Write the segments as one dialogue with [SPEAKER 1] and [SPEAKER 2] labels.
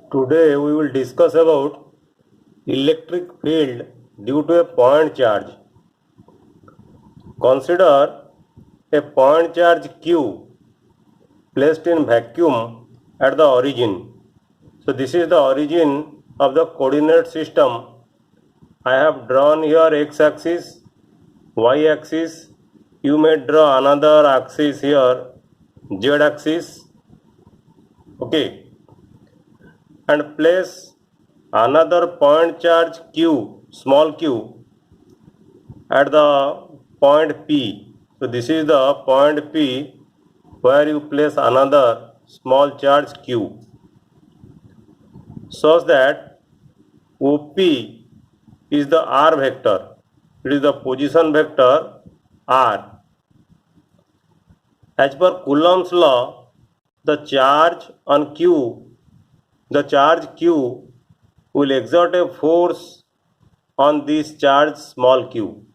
[SPEAKER 1] Today we will discuss about electric field due to a point charge. Consider a point charge Q placed in vacuum at the origin. So this is the origin of the coordinate system. I have drawn here x-axis, y-axis. You may draw another axis here, z-axis. Okay. And place another point charge Q, small q, at the point P. So this is the point P where you place another small charge Q, such that OP is the R vector. It is the position vector R. As per Coulomb's law, the charge Q will exert a force on this charge small q,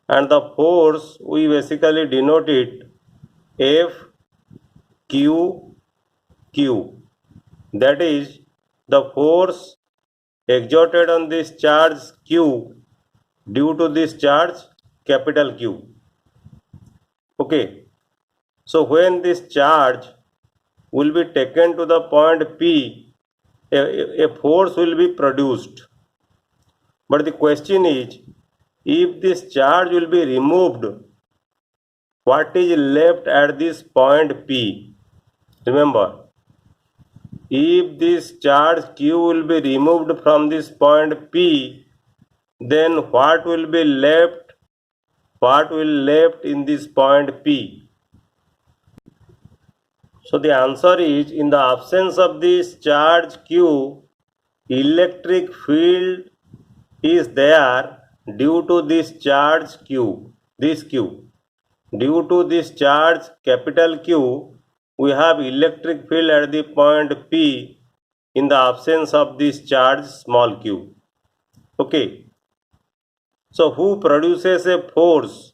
[SPEAKER 1] and the force we basically denote it F Q Q. That is the force exerted on this charge Q due to this charge capital Q. Okay. So when this charge will be taken to the point P, a force will be produced. But the question is, if this charge will be removed, what is left at this point P? Remember, if this charge Q will be removed from this point P, then what will be left? What will left in this point P? So the answer is, in the absence of this charge Q, electric field is there due to this charge Q, this Q. Due to this charge capital Q, we have electric field at the point P in the absence of this charge small q. Okay. So who produces a force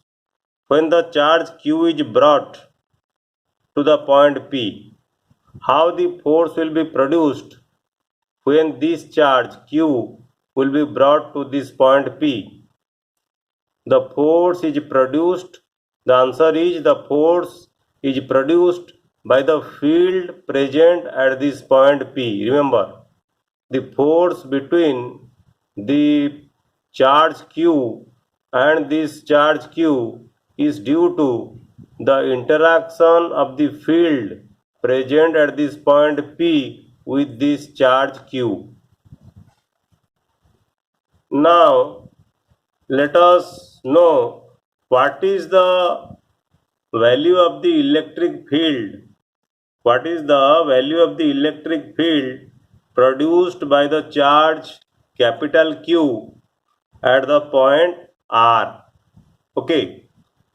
[SPEAKER 1] when the charge Q is brought to the point P? How the force will be produced when this charge Q will be brought to this point P? The force is produced, the answer is, the force is produced by the field present at this point P. Remember, the force between the charge Q and this charge Q is due to the interaction of the field present at this point P with this charge Q. Now, let us know what is the value of the electric field. What is the value of the electric field produced by the charge capital Q at the point R? Okay,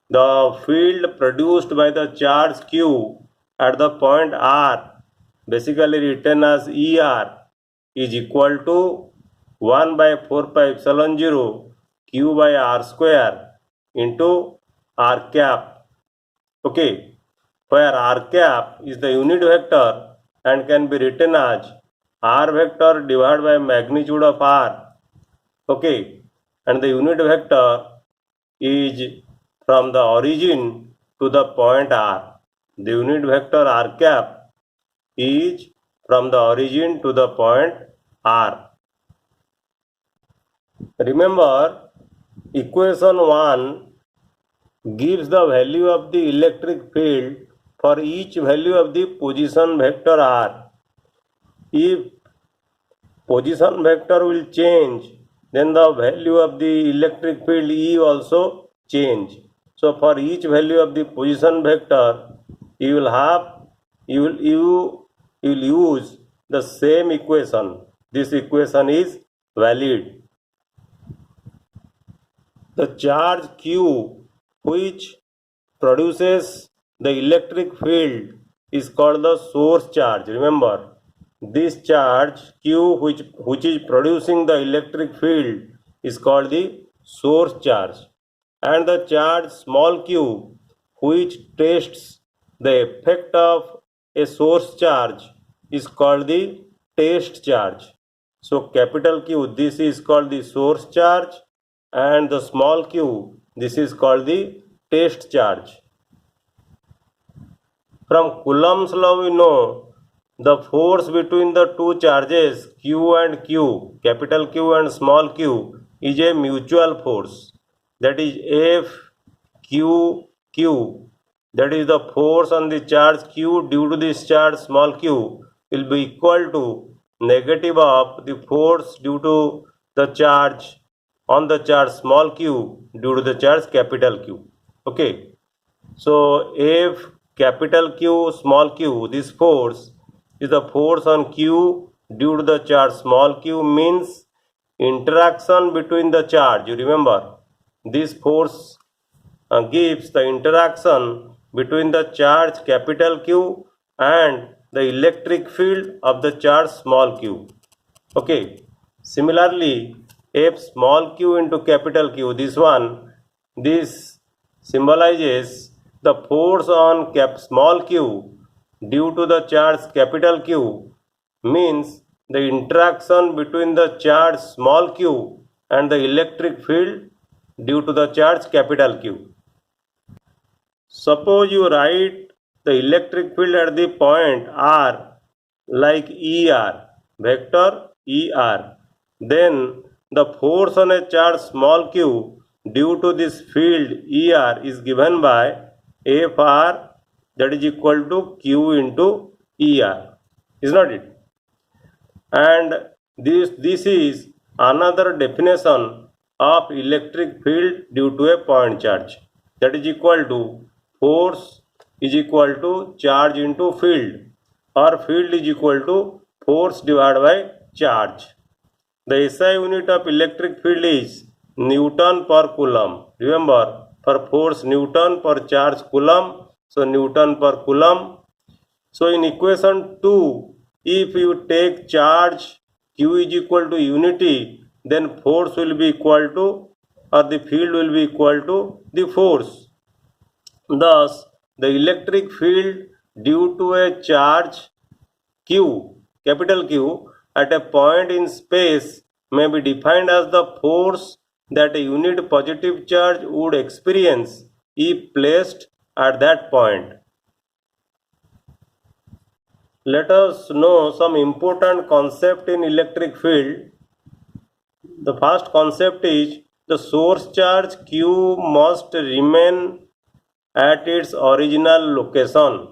[SPEAKER 1] the field produced by the charge Q at the point R, basically written as ER, is equal to 1 by 4 pi epsilon 0 Q by R square into R cap. Okay, where R cap is the unit vector and can be written as R vector divided by magnitude of R. Okay, and the unit vector is from the origin to the point R. The unit vector R cap is from the origin to the point R. Remember, equation 1 gives the value of the electric field for each value of the position vector R. If position vector will change, then the value of the electric field E also change. So for each value of the position vector, you will use the same equation. This equation is valid. The charge Q which produces the electric field is called the source charge. Remember, this charge Q which is producing the electric field is called the source charge, and the charge small q which tests the effect of a source charge is called the test charge. So capital Q, this is called the source charge, and the small q, this is called the test charge. From Coulomb's law we know the force between the two charges Q and Q, capital Q and small q, is a mutual force, that is F Q Q, that is the force on the charge Q due to this charge small q will be equal to negative of the force due to the charge on the charge small q due to the charge capital Q. Okay, so F capital Q small q, this force is the force on q due to the charge small q, means interaction between the charge. You remember this force gives the interaction between the charge capital Q and the electric field of the charge small q. Okay, similarly F small q into capital Q, this symbolizes the force on small q due to the charge capital Q, means the interaction between the charge small q and the electric field due to the charge capital Q. Suppose you write the electric field at the point R like ER, vector ER, then the force on a charge small q due to this field ER is given by FR, that is equal to Q into ER, is not it? And this is another definition of electric field due to a point charge, that is equal to force is equal to charge into field, or field is equal to force divided by charge. The SI unit of electric field is Newton per Coulomb. Remember, for force Newton, per charge Coulomb, so Newton per Coulomb. So in equation 2, if you take charge Q is equal to unity, then force will be equal to, or the field will be equal to the force. Thus, the electric field due to a charge Q, capital Q, at a point in space may be defined as the force that a unit positive charge would experience if placed at that point. Let us know some important concept in electric field. The first concept is the source charge Q must remain at its original location.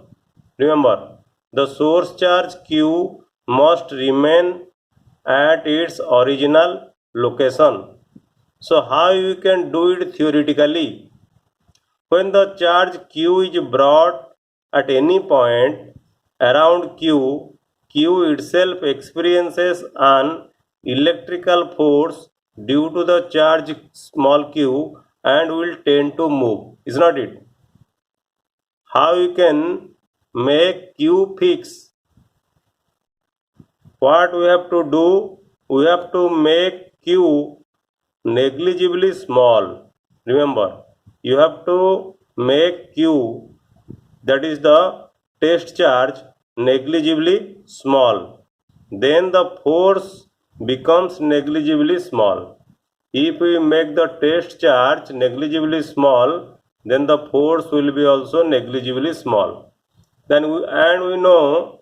[SPEAKER 1] Remember, the source charge Q must remain at its original location. So how you can do it theoretically? When the charge Q is brought at any point around Q, Q itself experiences an electrical force due to the charge small q and will tend to move, is not it? How you can make Q fix? What we have to do? We have to make Q negligibly small. Remember, you have to make Q, that is the test charge, negligibly small. Then the force becomes negligibly small. If we make the test charge negligibly small, then the force will be also negligibly small. Then we know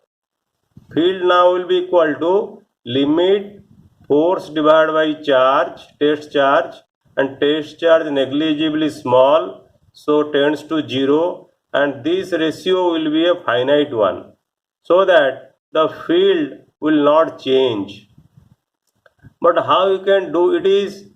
[SPEAKER 1] field now will be equal to limit force divided by charge, test charge, and test charge negligibly small, so tends to 0, and this ratio will be a finite one, so that the field will not change. But how you can do it is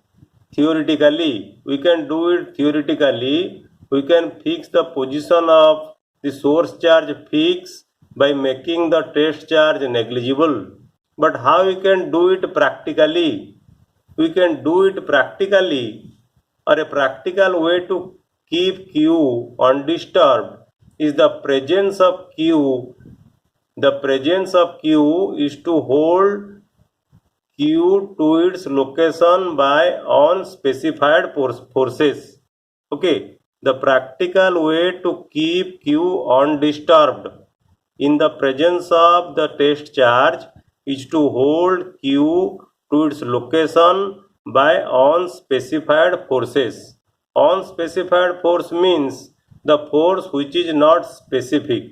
[SPEAKER 1] theoretically. We can do it theoretically. We can fix the position of the source charge fix by making the test charge negligible. But how we can do it practically? We can do it practically, or a practical way to keep Q undisturbed is the presence of Q. The presence of Q is to hold Q to its location by unspecified forces. Okay, the practical way to keep Q undisturbed in the presence of the test charge is to hold Q to its location by unspecified forces. Unspecified force means the force which is not specific.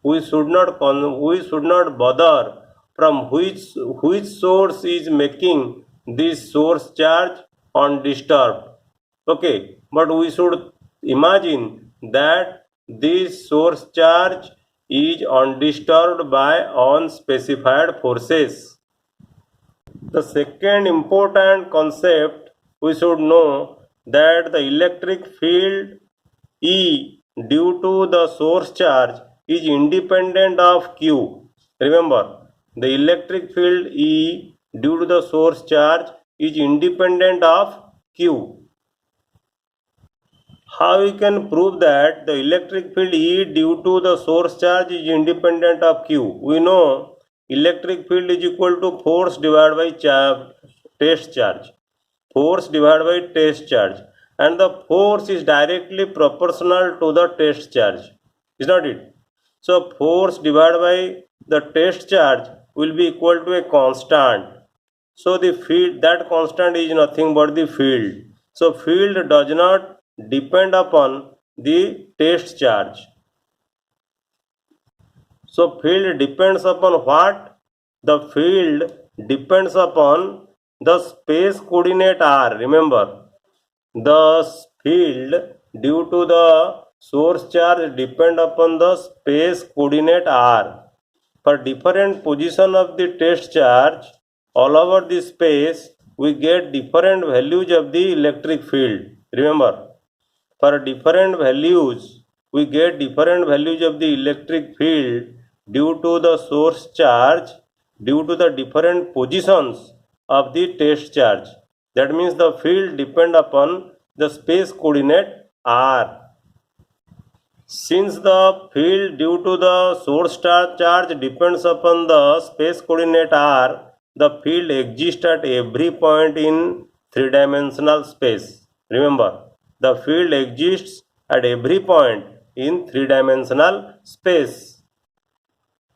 [SPEAKER 1] We should not bother from which source is making this source charge undisturbed. Okay, but we should imagine that this source charge is undisturbed by unspecified forces. The second important concept we should know that the electric field E due to the source charge is independent of Q. Remember, the electric field E due to the source charge is independent of Q. How we can prove that the electric field E due to the source charge is independent of Q? We know electric field is equal to force divided by test charge. Force divided by test charge, and the force is directly proportional to the test charge, is not it? So force divided by the test charge will be equal to a constant. So the field, that constant is nothing but the field. So field does not depend upon the test charge. So field depends upon what? The field depends upon the space coordinate r. Remember, the field due to the source charge depend upon the space coordinate r. For different position of the test charge all over the space, we get different values of the electric field. Remember, for different values, we get different values of the electric field due to the source charge due to the different positions of the test charge. That means the field depend upon the space coordinate r. Since the field due to the source charge depends upon the space coordinate r, the field exists at every point in three-dimensional space. Remember, the field exists at every point in three-dimensional space.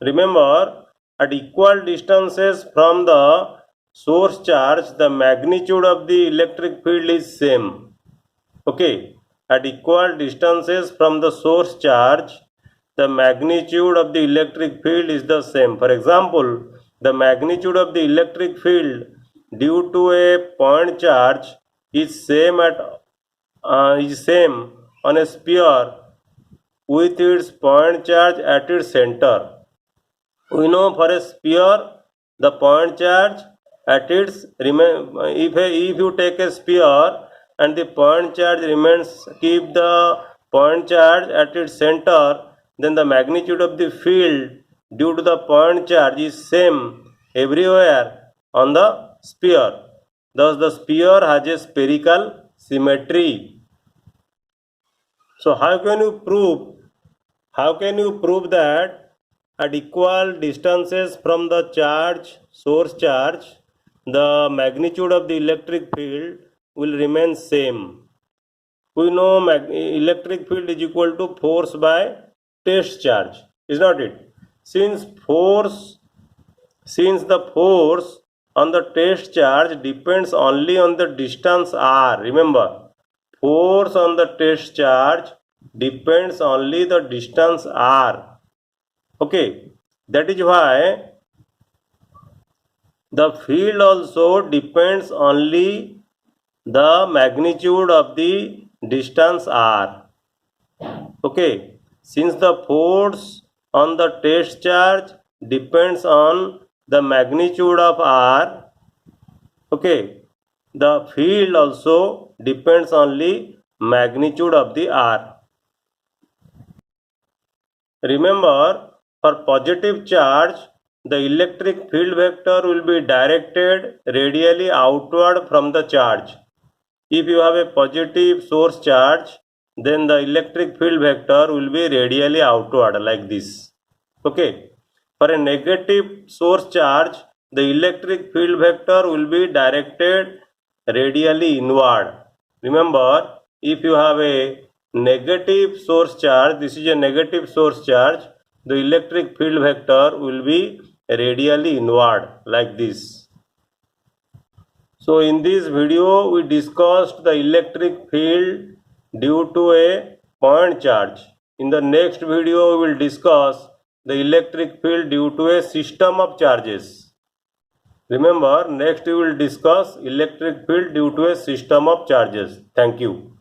[SPEAKER 1] Remember, at equal distances from the source charge, the magnitude of the electric field is same. Okay, at equal distances from the source charge, the magnitude of the electric field is the same. For example, the magnitude of the electric field due to a point charge is same on a sphere with its point charge at its center. We know for a sphere, the point charge at its if you take a sphere and the point charge remains, keep the point charge at its center, then the magnitude of the field due to the point charge is same everywhere on the sphere. Thus the sphere has a spherical symmetry. So how can you prove that at equal distances from the source charge, the magnitude of the electric field will remain same? We know electric field is equal to force by test charge, is not it? Since the force on the test charge depends only on the distance r. Remember, force on the test charge depends only the distance r. Okay, that is why the field also depends only the magnitude of the distance r. Okay, since the force on the test charge depends on the magnitude of r, okay, the field also depends only magnitude of the r. Remember, for positive charge, the electric field vector will be directed radially outward from the charge. If you have a positive source charge, then the electric field vector will be radially outward like this. Okay. For a negative source charge, the electric field vector will be directed radially inward. Remember, if you have a negative source charge, this is a negative source charge, the electric field vector will be radially inward like this. So in this video we discussed the electric field due to a point charge. In the next video we will discuss the electric field due to a system of charges. Remember, next we will discuss electric field due to a system of charges. Thank you.